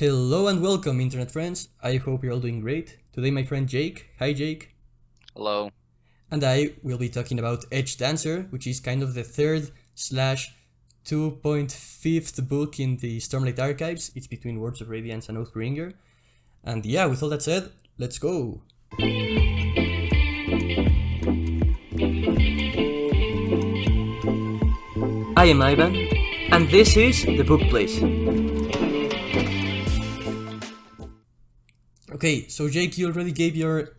Hello and welcome, internet friends. I hope you're all doing great. Today, my friend Jake, hi Jake, Hello. and I will be talking about Edgedancer, which is kind of the third slash 2.5th book in the Stormlight Archives. It's between Words of Radiance and Oathbringer. And yeah, with all that said, let's go. I am Ivan, and this is the Book Place. Okay, so Jake, you already gave your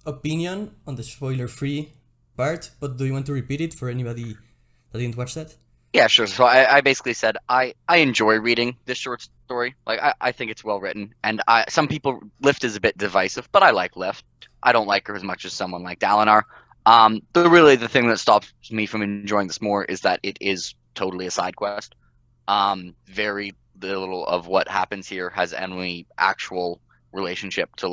opinion on the spoiler-free part, but do you want to repeat it for anybody that didn't watch that? Yeah, sure. So I basically said I enjoy reading this short story. Like I think it's well written. And some people Lift is a bit divisive, but I like Lift. I don't like her as much as someone like Dalinar. The thing that stops me from enjoying this more is that it is totally a side quest. Very little of what happens here has any actual relationship to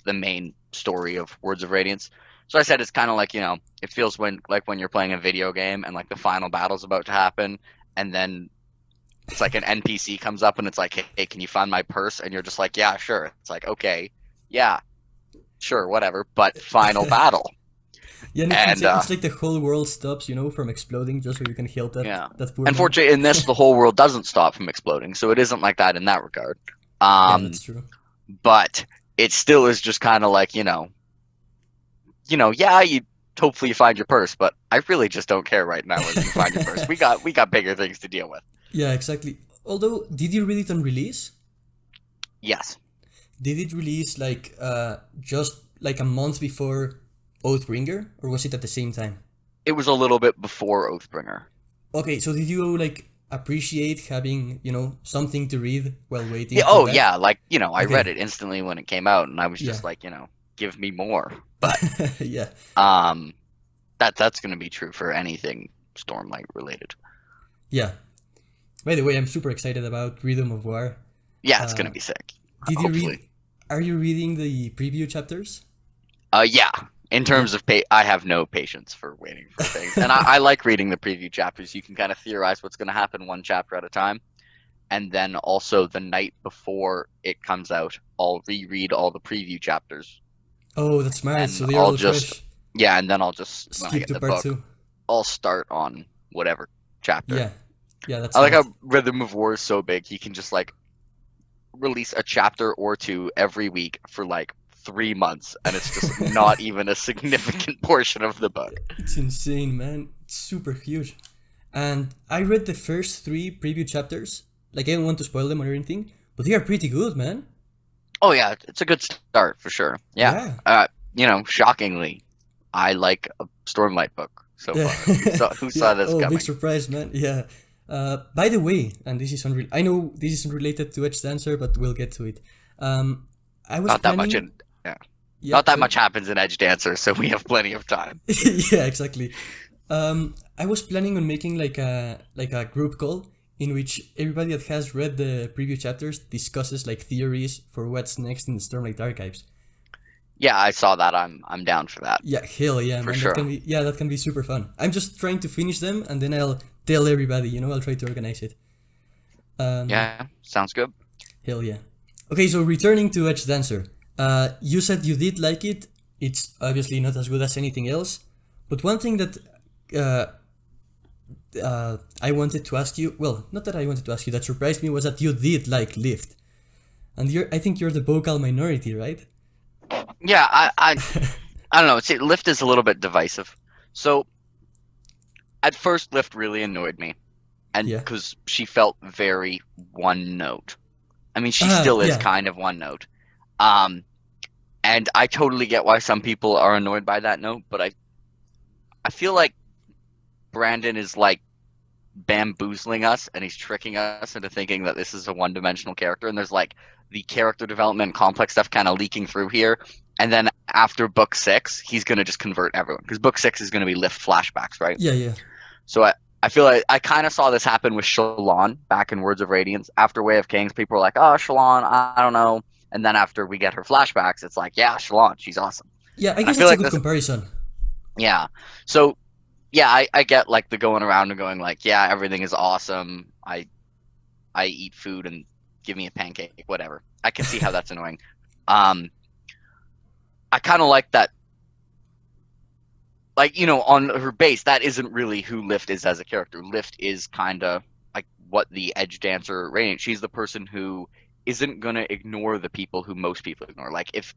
the main story of Words of Radiance. So I said it's kind of like, it feels when you're playing a video game and like the final battle's about to happen, and then it's like an NPC comes up and it's like, hey, can you find my purse? And you're just like, yeah, sure. It's like, okay, yeah, sure, whatever, but final battle. Yeah, and And it's like the whole world stops, from exploding just so you can help yeah, that poor man. unfortunately, in this, the whole world doesn't stop from exploding, so it isn't like that in that regard. Yeah, Um, that's true. but it still is just kind of like, yeah, you hopefully you find your purse, but I really just don't care right now whether you find your purse. We got bigger things to deal with. Yeah, exactly. Although, did you read it on release? Yes. Did it release just like a month before Oathbringer, or was it at the same time? It was a little bit before Oathbringer. Okay, so did you appreciate having something to read while waiting Yeah, for oh that? yeah, I read Okay. it instantly when it came out and I was Yeah. just like, give me more. But Yeah. um that's going to be true for anything Stormlight related. Yeah. By the way, I'm super excited about Rhythm of War. Yeah, it's going to Uh, be sick. did you read? Hopefully. Are you reading the preview chapters? Yeah. In Yeah. terms of I have no patience for waiting for things. And I like reading the preview chapters. You can kind of theorize what's going to happen one chapter at a time. And then also the night before it comes out, I'll reread all the preview chapters. Oh, that's smart. And So they're I'll all just, fresh. yeah, and then I'll just, when I Skip get to the part book, two. I'll start on whatever chapter. Yeah. Yeah, that's I like smart. how Rhythm of War is so big, you can just release a chapter or two every week for 3 months, and it's just not even a significant portion of the book. It's insane, man. It's super huge. And I read the first three preview chapters. Like, I don't want to spoil them or anything, but they are pretty good, man. Oh yeah, it's a good start for sure. Yeah. Yeah. Shockingly, I like a Stormlight book so Yeah. far. Who saw Yeah. this Oh, big coming? surprise, man. Yeah. By the way, and this is I know this isn't related to Edgedancer, but we'll get to it. I was Not that much planning. in yeah. Yeah, Not that sorry. much happens in Edgedancer, so we have plenty of time. Yeah, exactly. I was planning on making like a group call in which everybody that has read the preview chapters discusses theories for what's next in the Stormlight Archives. Yeah, I saw that. I'm down for that Yeah, hell yeah, for man. That sure. can be that can be super fun. I'm just trying to finish them and then I'll tell everybody. I'll try to organize it. Yeah, sounds good. Hell yeah. Okay, so returning to Edgedancer, you said you did like it. It's obviously not as good as anything else, but one thing that uh, I wanted to ask you, well, not that I wanted to ask you, that surprised me was that you did like Lift, and I think you're the vocal minority, right? Yeah, I don't know. See, Lift is a little bit divisive. So at first, Lift really annoyed me, and Yeah. because she felt very one note. I mean, she still is Yeah. kind of one note. Um, and I totally get why some people are annoyed by that note, but I feel like Brandon is bamboozling us and he's tricking us into thinking that this is a one-dimensional character, and there's the character development complex stuff kind of leaking through here. And then after book 6, he's gonna just convert everyone because book 6 is gonna be Lift flashbacks, right? Yeah, yeah. So I feel like I kind of saw this happen with Shalon back in Words of Radiance. After Way of Kings, people were like, oh, Shalon, I don't know. And then after we get her flashbacks, it's like, yeah, Shalon, she's awesome. Yeah, I And I guess feel that's a like good this, comparison. yeah. So, yeah, I get the going around and going yeah, everything is awesome. I eat food and give me a pancake, whatever. I can see how that's annoying. I kind of like that. Like, on her base, that isn't really who Lift is as a character. Lift is kind of like what the Edgedancer Radiant. She's the person who isn't gonna ignore the people who most people ignore. Like if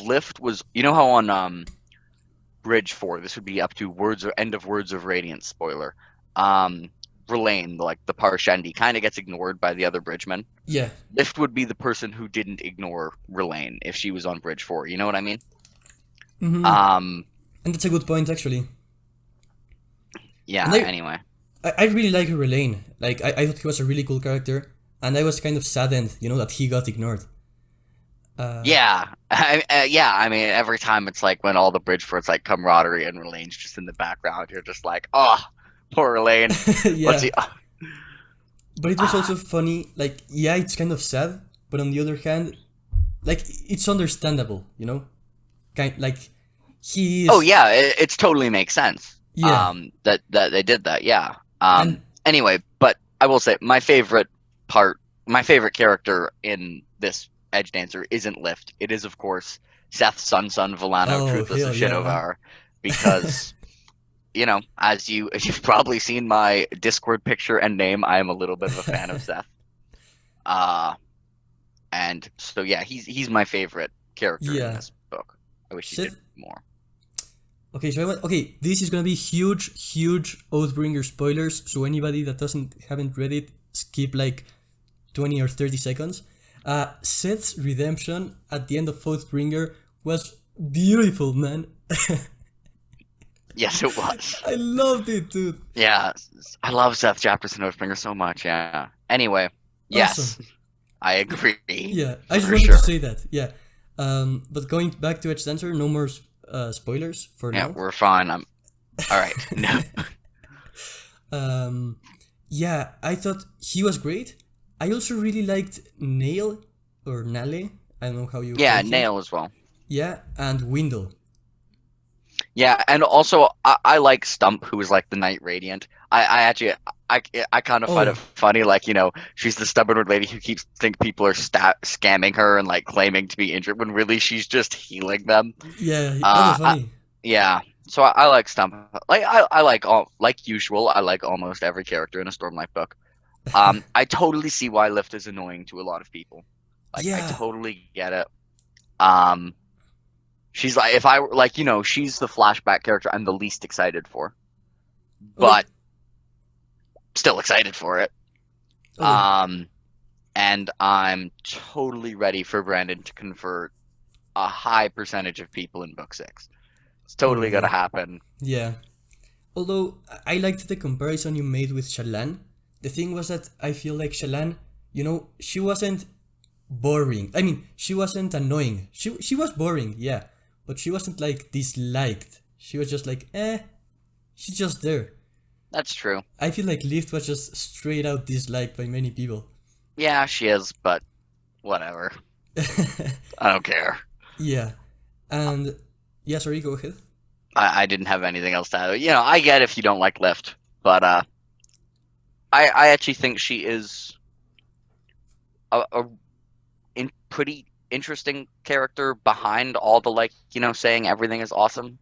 Lift was, how on Bridge 4, this would be up to end of Words of Radiance, spoiler. Verlaine, like the Parshendi, kind of gets ignored by the other bridgemen. Yeah. Lift would be the person who didn't ignore Verlaine if she was on Bridge 4. You know what I mean? Mm-hmm. And that's a good point, actually. Yeah, anyway. I really like Verlaine. Like, I thought he was a really cool character, and I was kind of saddened, that he got ignored. Yeah. I mean, every time it's like when all the Bridge 4, it's like camaraderie and Verlaine's just in the background. You're just like, oh, poor Verlaine. Yeah. But it was also funny. Like, yeah, it's kind of sad, but on the other hand, like, it's understandable, like, he is... Oh yeah, it totally makes sense. Yeah. That they did that. Yeah. And- Anyway, but I will say my favorite character in this Edgedancer isn't Lift. It is, of course, Seth's son Villano, Truthless of Shadowvar, because as you've probably seen my Discord picture and name, I am a little bit of a fan of Seth. And so yeah, he's my favorite character in this book. I wish he did more. Okay, this is gonna be huge Oathbringer spoilers, so anybody that haven't read it, skip like 20 or 30 seconds. Seth's redemption at the end of Oathbringer was beautiful, man. Yes, it was. I loved it, dude. Yeah, I love Seth Japperson Oathbringer so much, yeah. Anyway, yes, awesome. I agree. Yeah, I just wanted to say that, yeah. But going back to Edgedancer, no more spoilers for now. Yeah, we're fine. All right. No. Yeah, I thought he was great. I also really liked Nail, or Nale. I don't know how you... Yeah, Nail as well. Yeah, and Windle. Yeah, and also I like Stump, who is like the Knight Radiant. I kind of find it funny, like, she's the stubborn old lady who keeps think people are scamming her and like claiming to be injured when really she's just healing them. Yeah, that's funny. Yeah, so I like Stump. Like I like usual. I like almost every character in a Stormlight book. I totally see why Lift is annoying to a lot of people. Like, yeah. I totally get it. She's like, if I were like, she's the flashback character I'm the least excited for, but still excited for it. Okay. And I'm totally ready for Brandon to convert a high percentage of people in book 6. It's totally gonna happen. Yeah. Although I liked the comparison you made with Shallan. The thing was that I feel like Shallan, she wasn't boring. I mean, she wasn't annoying. She was boring, yeah. But she wasn't like disliked. She was just like, she's just there. That's true. I feel like Lift was just straight out disliked by many people. Yeah, she is, but whatever. I don't care. Yeah. And, yeah, sorry, go ahead. I didn't have anything else to add. I get if you don't like Lift, but I actually think she is a pretty interesting character behind all the saying everything is awesome.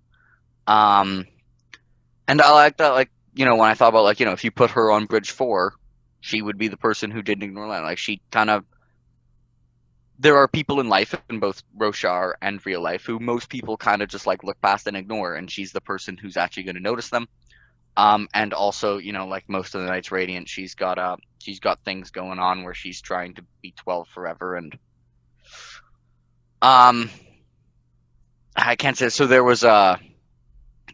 And I like that, when I thought about if you put her on Bridge 4, she would be the person who didn't ignore that. Like, she kind of... There are people in life, in both Roshar and real life, who most people kind of just look past and ignore, and she's the person who's actually going to notice them. And also, like most of the Knights Radiant, she's got things going on where she's trying to be 12 forever, and I can't say. So there was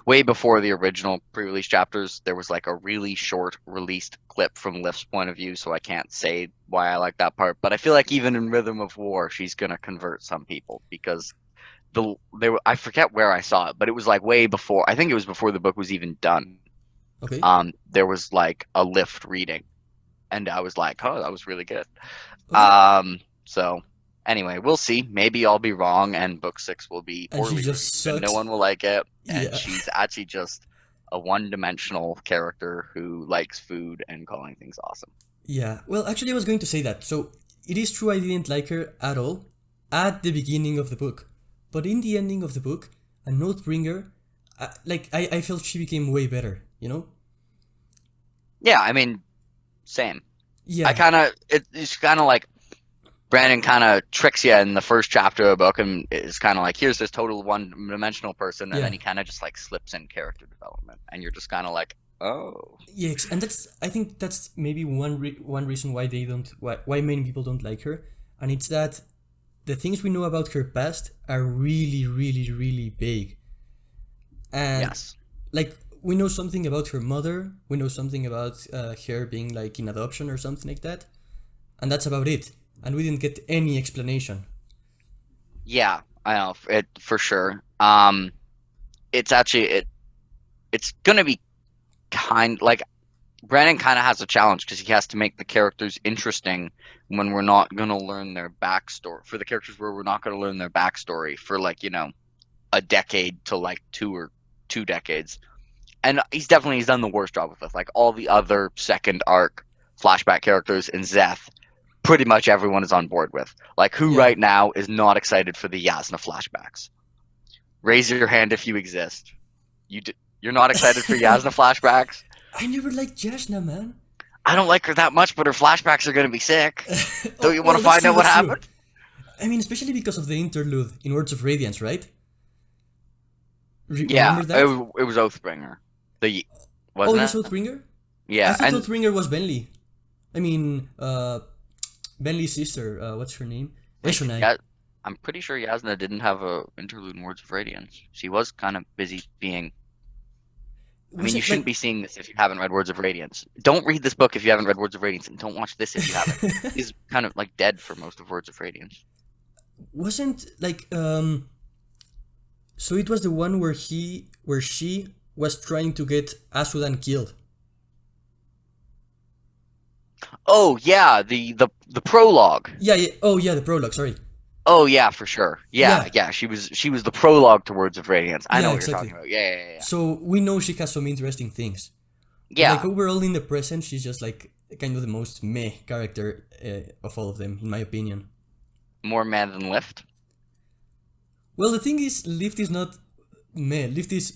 way before the original pre-release chapters, there was a really short released clip from Lift's point of view, so I can't say why I like that part. But I feel like even in Rhythm of War, she's gonna convert some people, because I forget where I saw it, but it was way before. I think it was before the book was even done. Okay. There was a Lift reading, and I was like, oh, that was really good. Okay. So anyway, we'll see. Maybe I'll be wrong, and book 6 will be poorly reviewed, and no one will like it. And she's actually just a one-dimensional character who likes food and calling things awesome. Yeah. Well, actually, I was going to say that. So it is true I didn't like her at all at the beginning of the book, but in the ending of the book, an Oathbringer, I felt she became way better. You know? Yeah, I mean, same. Yeah. It's kind of like Brandon kind of tricks you in the first chapter of the book and is kind of like, here's this total one-dimensional person, and Yeah. then he kind of just like slips in character development, and you're just kind of like, oh. Yeah, and I think that's maybe one reason why why many people don't like her, and it's that the things we know about her past are really, really, really vague. And Yes. like we know something about her mother, we know something about her being like in adoption or something like that, and that's about it. And we didn't get any explanation. Yeah, I know it for sure. It's actually it's gonna be like Brandon kind of has a challenge because he has to make the characters interesting when we're not gonna learn their backstory. For the characters where we're not gonna learn their backstory for like a decade to like 2 decades, and he's done the worst job with it. Like all the other second arc flashback characters in Zeth, pretty much everyone is on board with. Like who right now is not excited for the Yasna flashbacks? Raise your hand if you exist. You're not excited for Yasna flashbacks? I never liked Jasna, man. I don't like her that much, but her flashbacks are going to be sick. Don't you want to find out what happened? I mean, especially because of the interlude in Words of Radiance, right? Yeah, that? It was Oathbringer. Wasn't that's Oathbringer? Yeah. I thought Oathbringer was Benley. I mean, Benley's sister, what's her name? Eshonai. Yeah, I'm pretty sure Yasna didn't have a interlude in Words of Radiance. She was kind of busy being... I mean, you shouldn't be seeing this if you haven't read Words of Radiance. Don't read this book if you haven't read Words of Radiance, and don't watch this if you haven't. He's kind of like dead for most of Words of Radiance. Wasn't like so it was the one where she was trying to get Asudan killed. Oh yeah, the prologue. Yeah. Oh yeah, the prologue. Sorry. Oh yeah, for sure. Yeah. She was the prologue to Words of Radiance. I know what you're talking about. Yeah. So we know she has some interesting things. Yeah. Like overall in the present, she's just like kind of the most meh character of all of them, in my opinion. More meh than Lift? Well, the thing is, Lift is not meh. Lift is...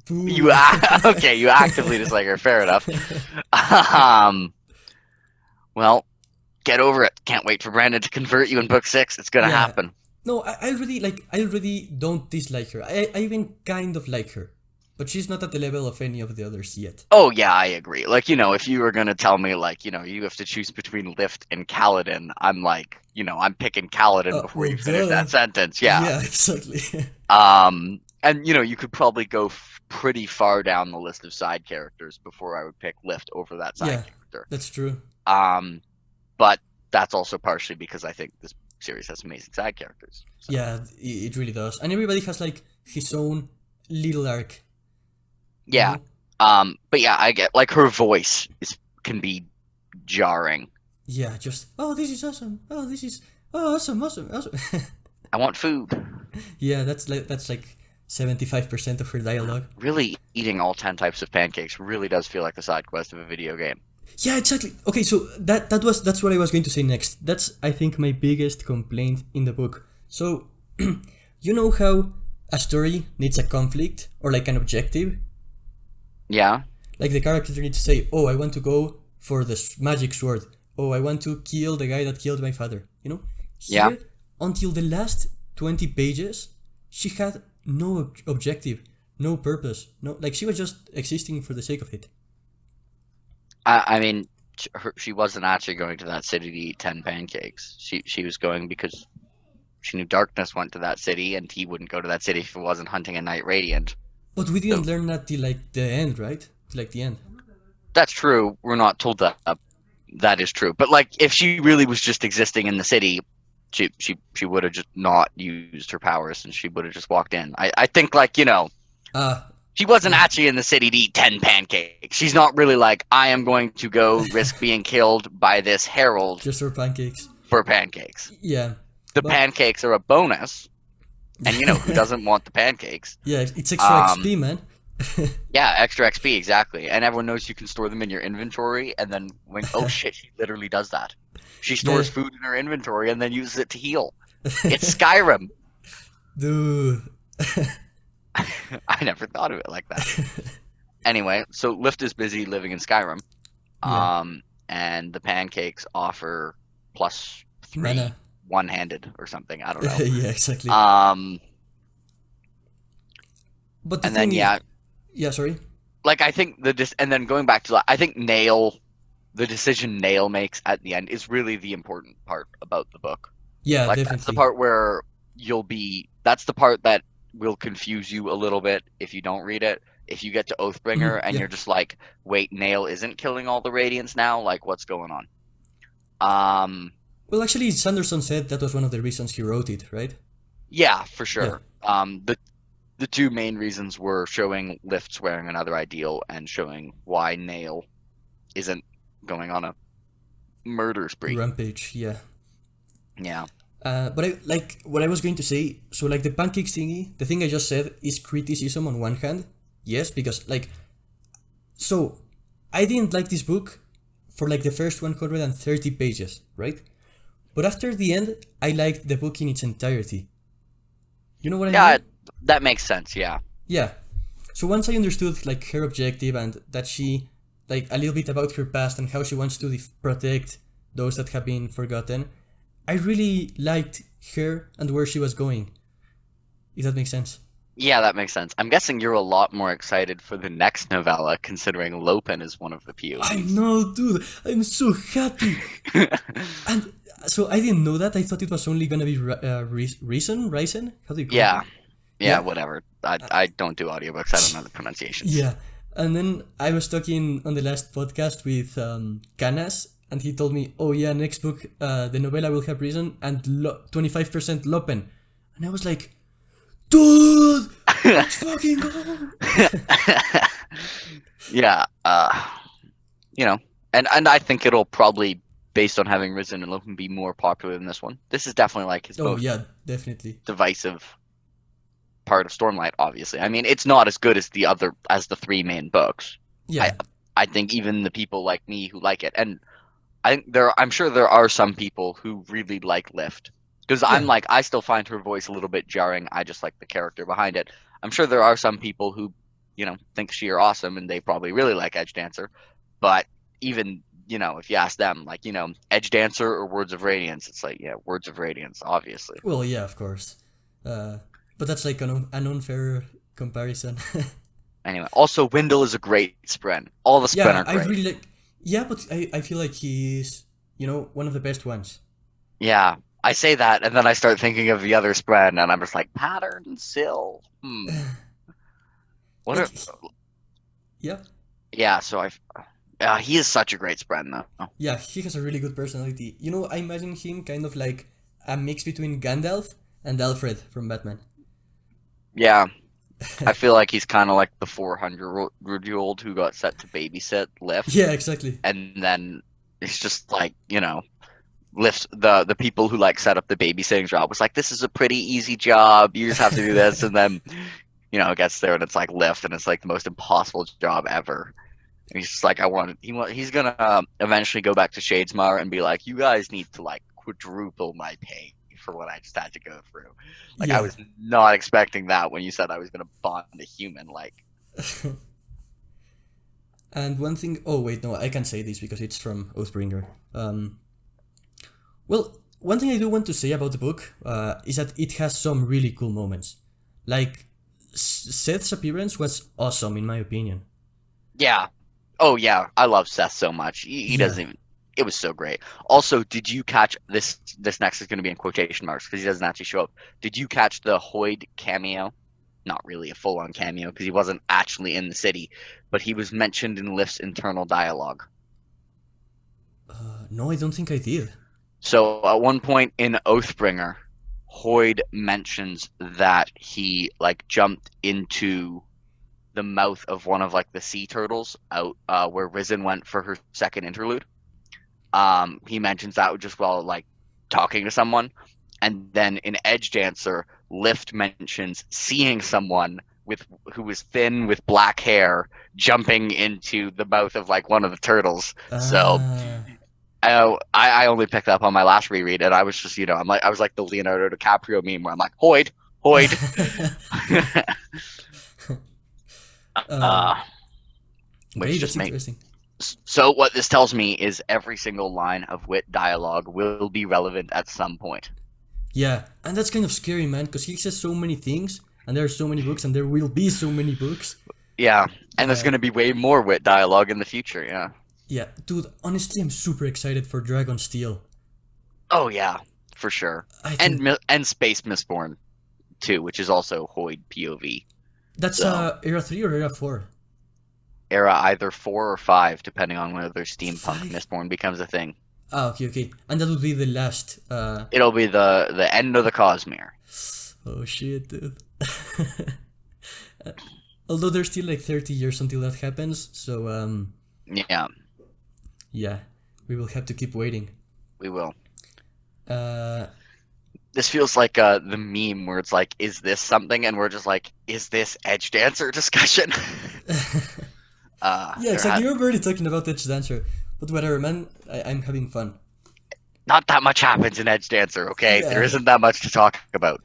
Boo. You actively dislike her. Fair enough. Well, get over it. Can't wait for Brandon to convert you in book 6. It's gonna happen. No, I already don't dislike her. I even kind of like her. But she's not at the level of any of the others yet. Oh yeah, I agree. Like, if you were gonna tell me like, you have to choose between Lift and Kaladin, I'm like, I'm picking Kaladin before you finish that sentence. Yeah. Yeah, exactly. And you could probably go pretty far down the list of side characters before I would pick Lift over that side character. That's true. But that's also partially because I think this series has amazing side characters. So. Yeah, it really does. And everybody has like his own little arc. Yeah. But yeah, I get like her voice can be jarring. Yeah, just this is awesome. Awesome. I want food. Yeah, that's like 75% of her dialogue. Really, eating all 10 types of pancakes really does feel like the side quest of a video game. Yeah, exactly. Okay, so that's what I was going to say next. That's, I think, my biggest complaint in the book. So, you know how a story needs a conflict or like an objective? Yeah. Like the character needs to say, I want to go for the magic sword. I want to kill the guy that killed my father. Here, until the last 20 pages, she had no objective, no purpose. No, like she was just existing for the sake of it. I mean, she wasn't actually going to that city to eat 10 pancakes. She was going because she knew Darkness went to that city, and he wouldn't go to that city if it wasn't hunting a Night Radiant. But we didn't learn that till like the end, right? Till like the end. That's true. We're not told that. That is true. But like, if she really was just existing in the city, she would have just not used her powers, and she would have just walked in. I think like she wasn't actually in the city to eat 10 pancakes. She's not really like, I am going to go risk being killed by this herald just for pancakes. For pancakes. Yeah. The pancakes are a bonus, and who doesn't want the pancakes? Yeah, it's extra XP, man. Yeah, extra XP, exactly. And everyone knows you can store them in your inventory, and then when shit, she literally does that. She Yeah, stores food in her inventory and then uses it to heal. It's Skyrim. dude. I never thought of it like that. Anyway, so Lift is busy living in Skyrim. Yeah, And the pancakes offer +3 mana. one-handed or something. I don't know. Yeah, exactly. Um, But the and then thing is, yeah, yeah, sorry. like I think and then going back to I think the decision Nail makes at the end is really the important part about the book. Yeah, Like that's the definitely. part where that's the part that will confuse you a little bit if you don't read it. If you get to Oathbringer Mhm, and yeah. you're just like, wait, Nail isn't killing all the Radiance now, like what's going on? Um, Well, actually, Sanderson said that was one of the reasons he wrote it, right? yeah, for Yeah. sure. The two main reasons were showing Lift wearing another ideal and showing why Nail isn't going on a murder spree. Rampage, yeah. Yeah. But I like what I was going to say. So like the pancakes thingy, the thing I just said is criticism on one hand. Yes, because like so I didn't like this book for like the first 130 pages, right? But after the end, I liked the book in its entirety. You know what I Yeah, mean? that makes sense. Yeah. Yeah. So once I understood like her objective and that she like a little bit about her past and how she wants to protect those that have been forgotten, I really liked her and where she was going. If that makes sense. Yeah, that makes sense. I'm guessing you're a lot more excited for the next novella, considering Lopen is one of the I POCs. know, dude. I'm so happy. And so I didn't know that. I thought it was only gonna be Risen. How do you call it? Yeah, yeah, Yeah, whatever. I don't do audiobooks. I don't know the pronunciations. yeah. And then I was talking on the last podcast with Canas, and he told me, "Oh yeah, next book, the novella will have Risen and 25% Lopen," and I was like, "Dude, let's fucking go!" Yeah, you know, and I think it'll probably, based on having Risen and Lopen, be more popular than this one. This is definitely like his Oh most yeah, definitely. divisive part of Stormlight, obviously. I mean, it's not as good as the three main books. I Yeah, I think even the people like me who like it, and I'm sure there are some people who really like Lift. Because I'm yeah. like, I still find her voice a little bit jarring. I just like the character behind it. I'm sure there are some people who, think she are awesome and they probably really like Edgedancer. But even, if you ask them, like, Edgedancer or Words of Radiance, it's like, yeah, Words of Radiance, obviously. Well, yeah, of course. Uh, but that's like an unfair comparison. Anyway, also Wendell is a great Spren. All the Spren Yeah, are I great. really like. Yeah, but I feel like he's one of the best ones. Yeah, I say that, and then I start thinking of the other Spren, and I'm just like, Pattern, Sill. What Like, are yeah, Yeah, so he is such a great Spren though. yeah, he has a really good personality. I imagine him kind of like a mix between Gandalf and Alfred from Batman. Yeah, I feel like he's kind of like the 400-year-old who got set to babysit Lift, Yeah, exactly. and then it's just like, Lift the people who like set up the babysitting job was like, this is a pretty easy job. You just have to do this, and then it gets there and it's like Lift, and it's like the most impossible job ever. And he's just like, he's gonna eventually go back to Shadesmar and be like, you guys need to like quadruple my pay for what I just had to go through. Like I Yeah. was not expecting that when you said I was gonna bond a human. Like, And one thing. Oh wait, no, I can say this because it's from Oathbringer. Well, one thing I do want to say about the book is that it has some really cool moments. Like Seth's appearance was awesome in my opinion. yeah, oh yeah, I love Seth so much. He Yeah. doesn't even. It was so great. Also, did you catch this? This next is going to be in quotation marks because he doesn't actually show up. Did you catch the Hoyd cameo? Not really a full-on cameo because he wasn't actually in the city, but he was mentioned in Lift's internal dialogue. No, I don't think I did. So at one point in Oathbringer, Hoyd mentions that he like jumped into the mouth of one of like the sea turtles out where Risen went for her second interlude. He mentions that just while like talking to someone, and then in Edgedancer, Lift mentions seeing someone who was thin with black hair jumping into the mouth of like one of the turtles. So Ah. I only picked up on my last reread, and I was just, I was like the Leonardo DiCaprio meme where I'm like, Hoyd, Hoyd. um, uh, okay, which that's just makes interesting. so what this tells me is every single line of wit dialogue will be relevant at some point. Yeah, and that's kind of scary, man, because he says so many things, and there are so many books, and there will be so many books. Yeah, and there's Uh, going to be way more wit dialogue in the future. Yeah. yeah, dude, honestly, I'm super excited for Dragon Steel. Oh yeah, for sure. I think And Space Mistborn too, which is also Hoyd POV. that's So Era 3 or Era 4? era either 4 or 5, depending on whether steampunk 5? Mistborn becomes a thing. Ah, okay, okay. And that would be the last. It'll be the end of the Cosmere. Oh shit, dude. Although there's still like 30 years until that happens, so Yeah, yeah, we will have to keep waiting. we will. Uh, This feels like the meme where it's like, is this something? And we're just like, is this Edgedancer discussion? yeah, exactly. You're already talking about Edgedancer, but whatever, man. I'm having fun. Not that much happens in Edgedancer, okay? Yeah. There isn't that much to talk about.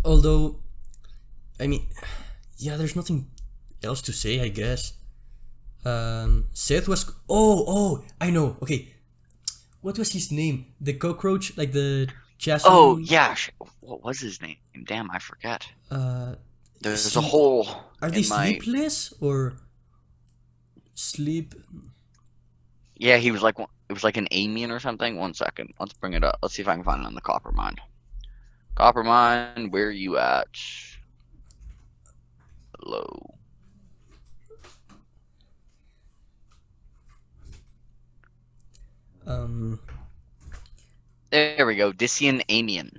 Although, I mean, yeah, there's nothing else to say, I guess. Seth was. Oh, I know. Okay, what was his name? The cockroach, like the chasm. Oh, yeah. What was his name? Damn, I forget. There's a hole. Are they sleepless or sleep? Yeah, he was like, it was like an Amian or something. 1 second. Let's bring it up. Let's see if I can find it on the Coppermind. Coppermind, where are you at? Hello. There we go. Dician Amian.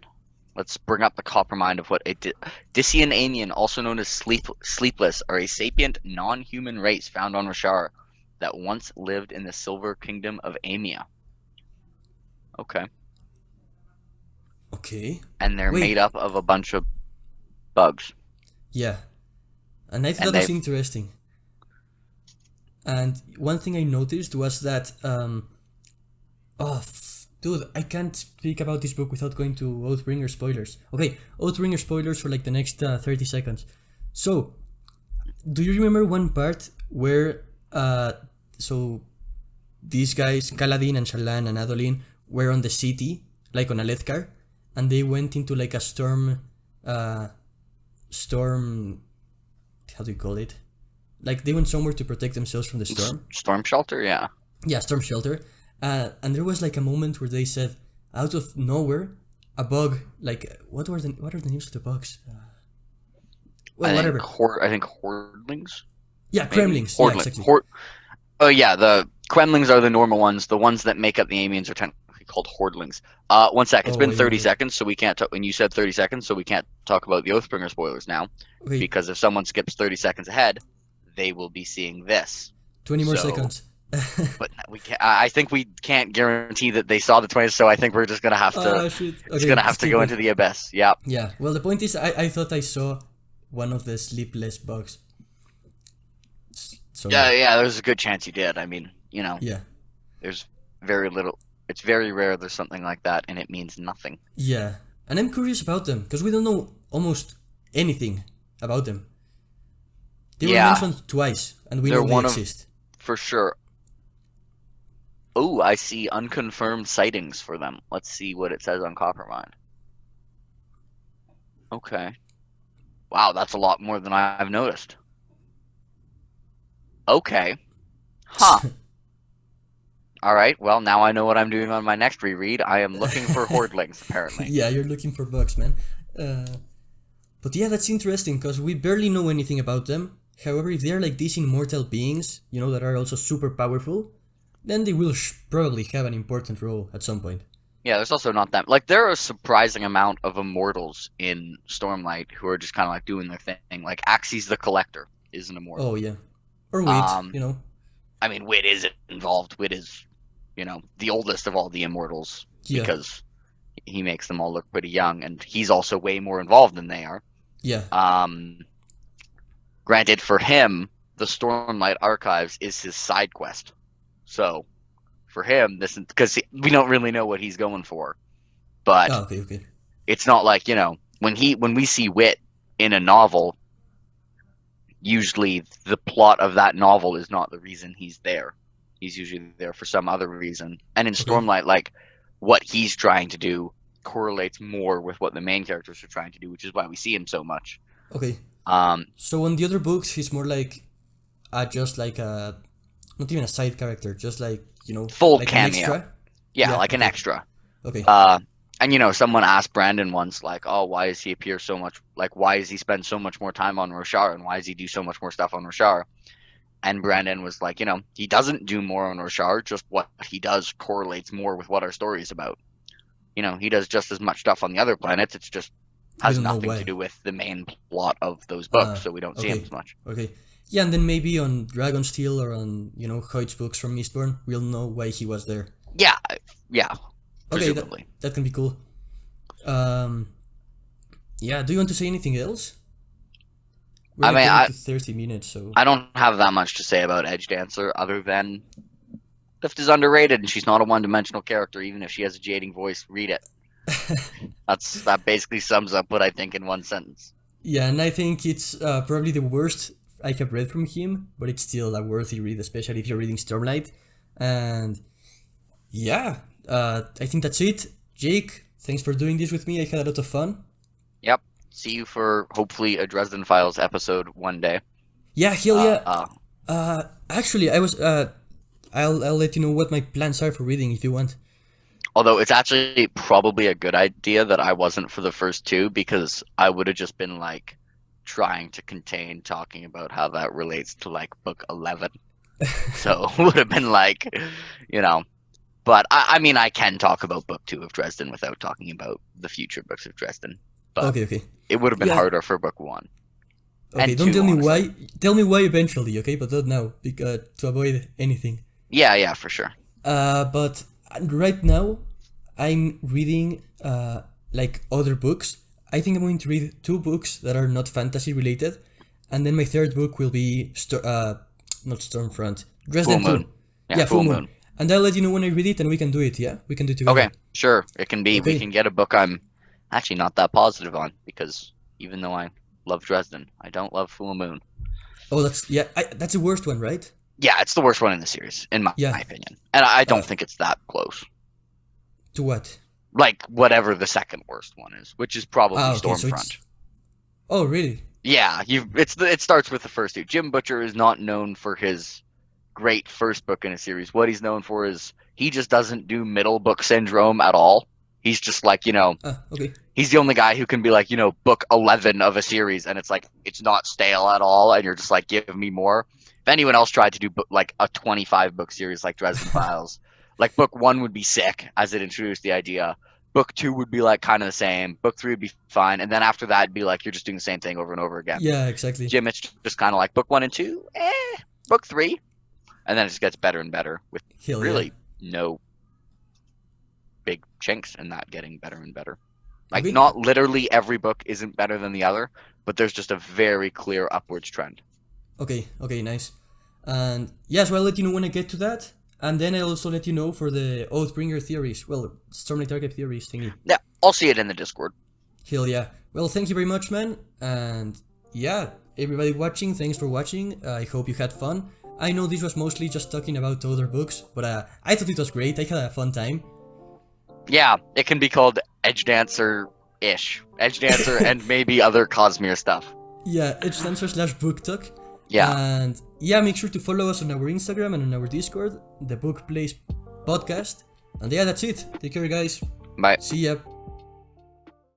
Let's bring up the Coppermind of what it did. Dician Amian, also known as Sleepless, are a sapient, non-human race found on Rashar that once lived in the Silver Kingdom of Amia. Okay. Okay. And they're made up of a bunch of bugs. Yeah. And I thought that was interesting. And one thing I noticed was that, dude, I can't speak about this book without going to Oathbringer spoilers. Okay, Oathbringer spoilers for like the next 30 seconds. So, do you remember one part where, so these guys, Kaladin and Sharlan and Adolin, were on the city, like on a Lethkar, and they went into like a storm, how do you call it? Like they went somewhere to protect themselves from the storm. Storm shelter, yeah. Yeah, storm shelter. And there was like a moment where they said, out of nowhere, a bug. Like what are the names of the bugs? Whatever. I think hordlings. Yeah, Kremlings. Yeah, exactly. Oh yeah, the Kremlings are the normal ones. The ones that make up the Amians are technically called hordlings. 1 sec. It's been 30 seconds, so we can't talk. And you said 30 seconds, so we can't talk about the Oathbringer spoilers now. Okay. Because if someone skips 30 seconds ahead, they will be seeing this. 20 more seconds. But we can't. I think we can't guarantee that they saw the 20. So I think we're just gonna have to. It's gonna have to go into the abyss. Yeah. Yeah. Well, the point is, I thought I saw one of the sleepless bugs. So yeah. There's a good chance you did. I mean, Yeah. There's very little. It's very rare there's something like that, and it means nothing. Yeah, and I'm curious about them because we don't know almost anything about them. They were mentioned twice, and we know they exist. For sure. Oh, I see unconfirmed sightings for them. Let's see what it says on Coppermind. Okay. Wow, that's a lot more than I've noticed. Okay. Huh. All right. Well, now I know what I'm doing on my next reread. I am looking for hordlings, apparently. Yeah, you're looking for bugs, man. But yeah, that's interesting because we barely know anything about them. However, if they're like these immortal beings, that are also super powerful, then they will probably have an important role at some point. Yeah, there's also not that. Like, there are a surprising amount of immortals in Stormlight who are just kind of like doing their thing. Like, Axes the Collector is an immortal. Oh, yeah. Or Wit, I mean, Wit is involved. Wit is, the oldest of all the immortals because he makes them all look pretty young, and he's also way more involved than they are. Yeah. Granted, for him, the Stormlight Archives is his side quest. So for him, this is because we don't really know what he's going for, but Okay. it's not like, you know, when we see Wit in a novel, usually the plot of that novel is not the reason he's there. He's usually there for some other reason. And in Stormlight, like, what he's trying to do correlates more with what the main characters are trying to do, which is why we see him so much. Okay. So on the other books, he's more like just like a not even a side character, just like, you know, Full like cameo. an extra. Yeah, like an extra. Okay. And, you know, someone asked Brandon once, like, oh, why does he appear so much? Like, why does he spend so much more time on Roshar? And why does he do so much more stuff on Roshar? And Brandon was like, you know, he doesn't do more on Roshar, just what he does correlates more with what our story is about. You know, he does just as much stuff on the other planets, it's just has nothing to do with the main plot of those books, so we don't see him as much. Okay. Yeah, and then maybe on Dragonsteel or on, you know, Hoyt's books from Mistborn, we'll know why he was there. Yeah, Okay, presumably. that can be cool. Yeah, do you want to say anything else? We're I mean, getting to 30 minutes, so... I don't have that much to say about Edgedancer other than Lift is underrated and she's not a one-dimensional character, even if she has a jading voice. Read it. That basically sums up what I think in one sentence. Yeah, and I think it's probably the worst I have read from him, but it's still a worthy read, especially if you're reading Stormlight. And yeah, I think that's it. Jake, thanks for doing this with me. I had a lot of fun. Yep. See you for hopefully a Dresden Files episode one day. Yeah, hell yeah. Actually, I was I'll let you know what my plans are for reading if you want. Although it's actually probably a good idea that I wasn't for the first two, because I would have just been like trying to contain talking about how that relates to like book 11. So it would have been like, you know, but I mean, I can talk about book 2 of Dresden without talking about the future books of Dresden. But okay. It would have been harder for book 1. Okay, don't tell me why. Tell me why eventually, okay? But not now, because to avoid anything. Yeah, for sure. But right now, I'm reading like other books. I think I'm going to read 2 books that are not fantasy related, and then my third book will be not Stormfront, Dresden Full Moon. 2. Yeah, Full Moon. And I'll let you know when I read it, and we can do it. Yeah, we can do it together. Okay, sure. It can be. Okay. We can get a book I'm actually not that positive on, because even though I love Dresden, I don't love Full Moon. Oh, that's the worst one, right? Yeah, it's the worst one in the series, in my opinion. And I don't think it's that close. To what? Like, whatever the second worst one is, which is probably Stormfront. Oh, really? Yeah, it starts with the first 2. Jim Butcher is not known for his great first book in a series. What he's known for is he just doesn't do middle book syndrome at all. He's just like, you know, he's the only guy who can be like, you know, book 11 of a series, and it's like, it's not stale at all, and you're just like, give me more. If anyone else tried to do like a 25 book series like Dresden Files, like book 1 would be sick as it introduced the idea. Book 2 would be like kind of the same. Book 3 would be fine, and then after that, it'd be like you're just doing the same thing over and over again. Yeah, exactly. Jim, it's just kind of like book 1 and 2, book 3, and then it just gets better and better with no big chinks in that getting better and better. Like, not literally every book isn't better than the other, but there's just a very clear upwards trend. Okay, nice. And yeah, so I'll let you know when I get to that. And then I'll also let you know for the Oathbringer theories. Well, Stormlight Archive theories thingy. Yeah, I'll see it in the Discord. Hell yeah. Well, thank you very much, man. And yeah, everybody watching, thanks for watching. I hope you had fun. I know this was mostly just talking about other books, but I thought it was great. I had a fun time. Yeah, it can be called Edgedancer-ish. Edgedancer and maybe other Cosmere stuff. Yeah, Edgedancer / book talk. Yeah. And yeah, make sure to follow us on our Instagram and on our Discord, the Book Place Podcast. And yeah, that's it. Take care, guys. Bye. See ya.